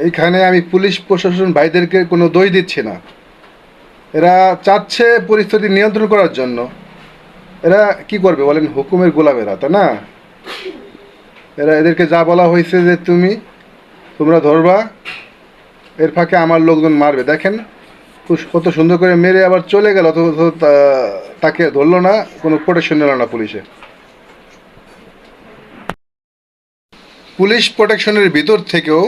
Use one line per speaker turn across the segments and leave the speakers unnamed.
এইখানে আমি পুলিশ প্রশাসন ভাইদেরকে কোনো দোষ দিচ্ছি না। এরা চাচ্ছে পরিস্থিতি নিয়ন্ত্রণ করার জন্য। এরা কি করবে বলেন, হুকুমের গোলাম এরা, তাই না? এদেরকে যা বলা হয়েছে যে তোমরা ধরবা, এর ফাঁকে আমার লোকজন মারবে। দেখেন কত সুন্দর করে মেরে আবার চলে গেল, অথচ তাকে ধরলো না, কোনো প্রোটেকশন নিল না পুলিশে। পুলিশ প্রোটেকশনের ভিতর থেকেও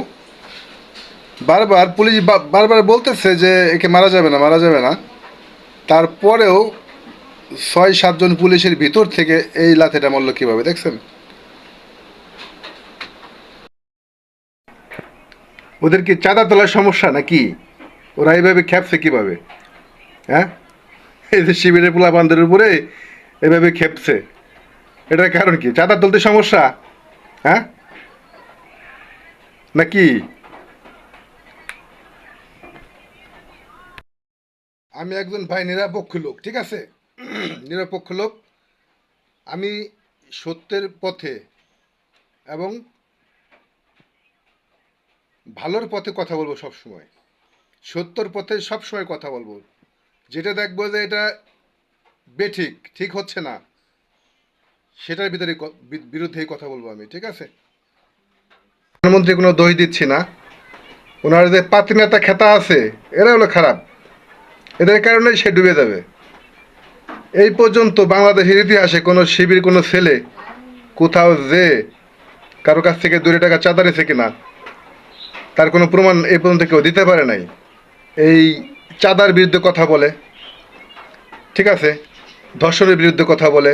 বারবার পুলিশ বারবার বলতেছে যে একে মারা যাবে না, মারা যাবে না। তারপরেও 6-7 জন পুলিশের ভিতর থেকে এই লাথিটা মারল কীভাবে, দেখছেন? ওদের কি চাঁদা তোলার সমস্যা নাকি? ওরা এইভাবে খেপছে কীভাবে? হ্যাঁ, এই যে শিবিরের পোলা বান্ধবের উপরে এভাবে খেপছে, এটার কারণ কি? চাঁদা তুলতে সমস্যা? হ্যাঁ নাকি? আমি একজন ভাই নিরপেক্ষ লোক, ঠিক আছে? নিরপেক্ষ লোক। আমি সত্যের পথে এবং ভালোর পথে কথা বলবো সব সময়। সত্যর পথে সব সময় কথা বলবো। যেটা দেখবো যে এটা বেঠিক, ঠিক হচ্ছে না, সেটার ভিতরে বিরুদ্ধেই কথা বলবো আমি, ঠিক আছে? প্রধানমন্ত্রী কোনো দোষ দিচ্ছি না। ওনার যে পাতি নেতা খেতা আছে, এরা হলো খারাপ। এদের কারণেই সে ডুবে যাবে। এই পর্যন্ত বাংলাদেশের ইতিহাসে কোনো শিবির কোনো ছেলে কোথাও যে কারো কাছ থেকে 2 টাকা চাঁদা নিয়েছে কিনা, তার কোনো প্রমাণ এই পর্যন্ত কেউ দিতে পারে নাই। এই চাঁদার বিরুদ্ধে কথা বলে, ঠিক আছে, ধর্ষণের বিরুদ্ধে কথা বলে,